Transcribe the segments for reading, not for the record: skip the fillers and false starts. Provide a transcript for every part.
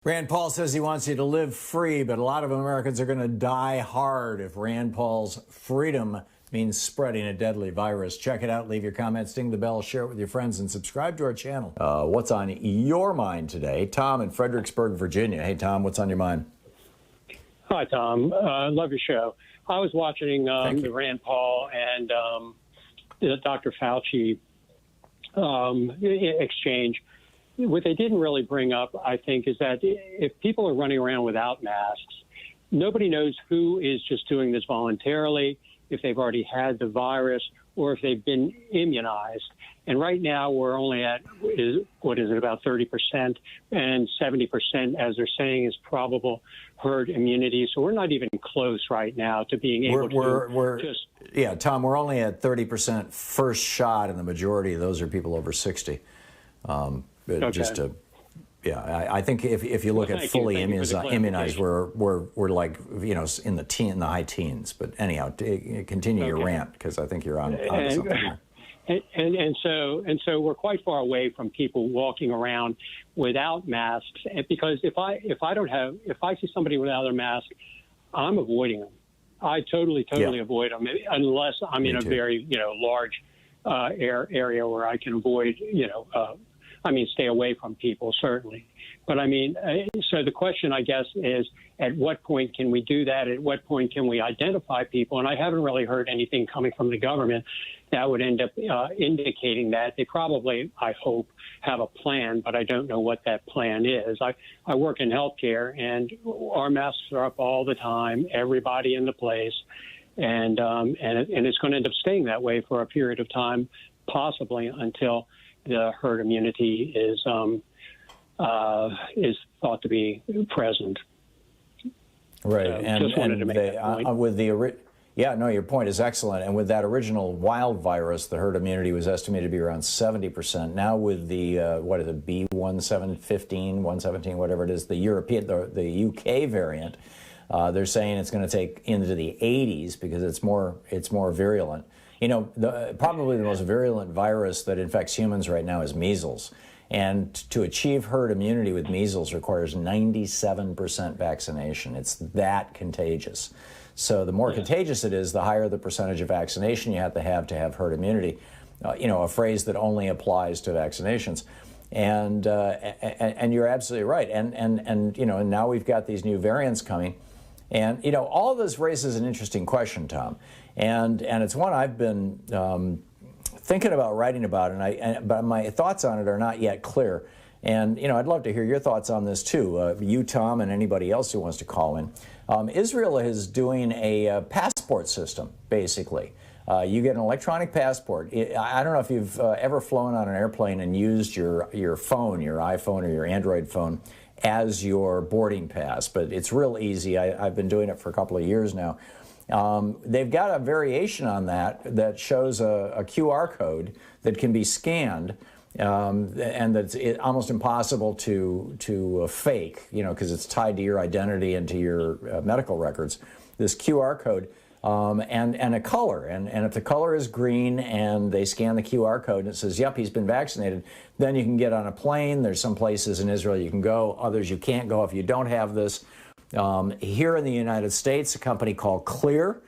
Rand Paul says he wants you to live free, but a lot of Americans are going to die hard if Rand Paul's freedom means spreading a deadly virus. Check it out. Leave your comments, ding the bell, share it with your friends, and subscribe to our channel. What's on your mind today? Tom in Fredericksburg, Virginia. Hey, Tom, what's on your mind? Hi, Tom. Love your show. I was watching the Rand Paul and the Dr. Fauci exchange. What they didn't really bring up, I think, is that if people are running around without masks, nobody knows who is just doing this voluntarily, if they've already had the virus, or if they've been immunized. And right now, we're only at, about 30%, and 70%, as they're saying, is probable herd immunity. So we're not even close right now to being able to Yeah, Tom, we're only at 30% first shot, and the majority of those are people over 60. Okay. I think if you look at fully immunized, we're like, in the high teens. But anyhow, continue your rant, because I think you're on something here. And so we're quite far away from people walking around without masks. And because if I see somebody without a mask, I'm avoiding them. I totally avoid them, unless I'm in a very large area where I can avoid stay away from people, certainly. But so the question, I guess, is at what point can we do that? At what point can we identify people? And I haven't really heard anything coming from the government that would end up indicating that. They probably, I hope, have a plan, but I don't know what that plan is. I work in healthcare, and our masks are up all the time, everybody in the place, and it's going to end up staying that way for a period of time, possibly until the herd immunity is thought to be present. Right, so just wanted to make that point. Your point is excellent. And with that original wild virus, the herd immunity was estimated to be around 70%. Now with the B1715, 117, whatever it is, the UK variant, they're saying it's going to take into the 80s because it's more virulent. Probably the most virulent virus that infects humans right now is measles. And to achieve herd immunity with measles requires 97% vaccination. It's that contagious. So the more contagious it is, the higher the percentage of vaccination you have to have herd immunity. A phrase that only applies to vaccinations. And you're absolutely right. And now we've got these new variants coming. And, all of this raises an interesting question, Tom. And it's one I've been thinking about writing about, but my thoughts on it are not yet clear. And, I'd love to hear your thoughts on this, too. You, Tom, and anybody else who wants to call in. Israel is doing a passport system, basically. You get an electronic passport. I don't know if you've ever flown on an airplane and used your phone, your iPhone or your Android phone, as your boarding pass, but it's real easy. I've been doing it for a couple of years now. They've got a variation on that shows a QR code that can be scanned, and that's almost impossible to fake, because it's tied to your identity and to your medical records. This QR code and a color, and if the color is green and they scan the QR code and it says, yep, he's been vaccinated, then you can get on a plane. There's some places in Israel you can go, others you can't go if you don't have this. Here in the United States, a company called Clear,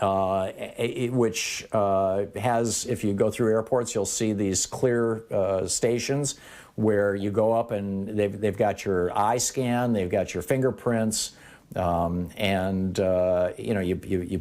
which has, if you go through airports, you'll see these Clear stations where you go up and they've got your eye scan, they've got your fingerprints, you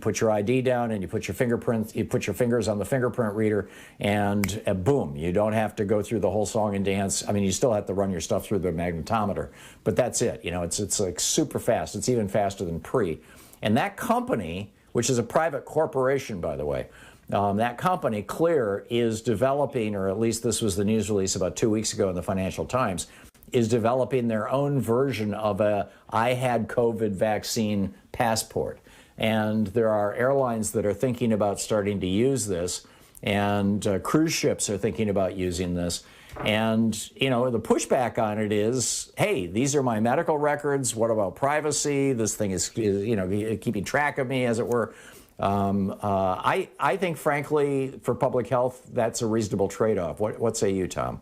put your ID down and you put your fingerprints, you put your fingers on the fingerprint reader, and boom, you don't have to go through the whole song and dance. You still have to run your stuff through the magnetometer, but that's it. It's like super fast. It's even faster than pre. And that company, which is a private corporation, by the way, that company, Clear, is developing, or at least this was the news release about 2 weeks ago in the Financial Times, is developing their own version of a I had COVID vaccine passport. And there are airlines that are thinking about starting to use this, and cruise ships are thinking about using this. And, the pushback on it is, hey, these are my medical records. What about privacy? This thing is keeping track of me, as it were. I think, frankly, for public health, that's a reasonable trade-off. What say you, Tom?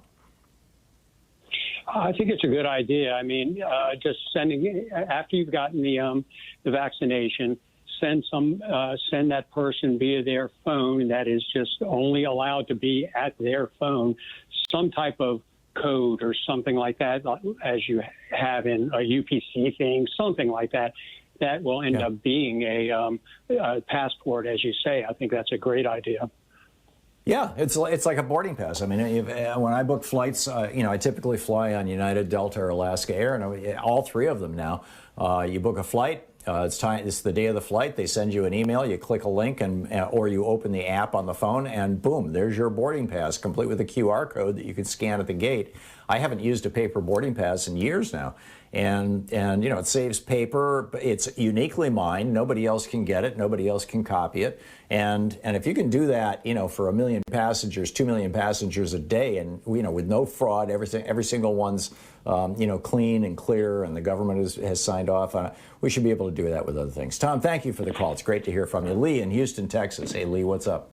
I think it's a good idea. I mean, just sending after you've gotten the vaccination, send that person via their phone that is just only allowed to be at their phone some type of code or something like that, as you have in a UPC thing, something like that. That will end up being a passport, as you say. I think that's a great idea. Yeah, it's like a boarding pass. I mean, when I book flights, I typically fly on United, Delta, or Alaska Air, and all three of them now. You book a flight. It's the day of the flight. They send you an email. You click a link, or you open the app on the phone, and boom, there's your boarding pass, complete with a QR code that you can scan at the gate. I haven't used a paper boarding pass in years now, and it saves paper. It's uniquely mine. Nobody else can get it. Nobody else can copy it. And if you can do that, for 1 million passengers, 2 million passengers a day, and with no fraud, every single one's clean and clear, and the government has signed off on it. We should be able to do that with other things. Thom, thank you for the call. It's great to hear from you. Lee in Houston, Texas. Hey, Lee, what's up?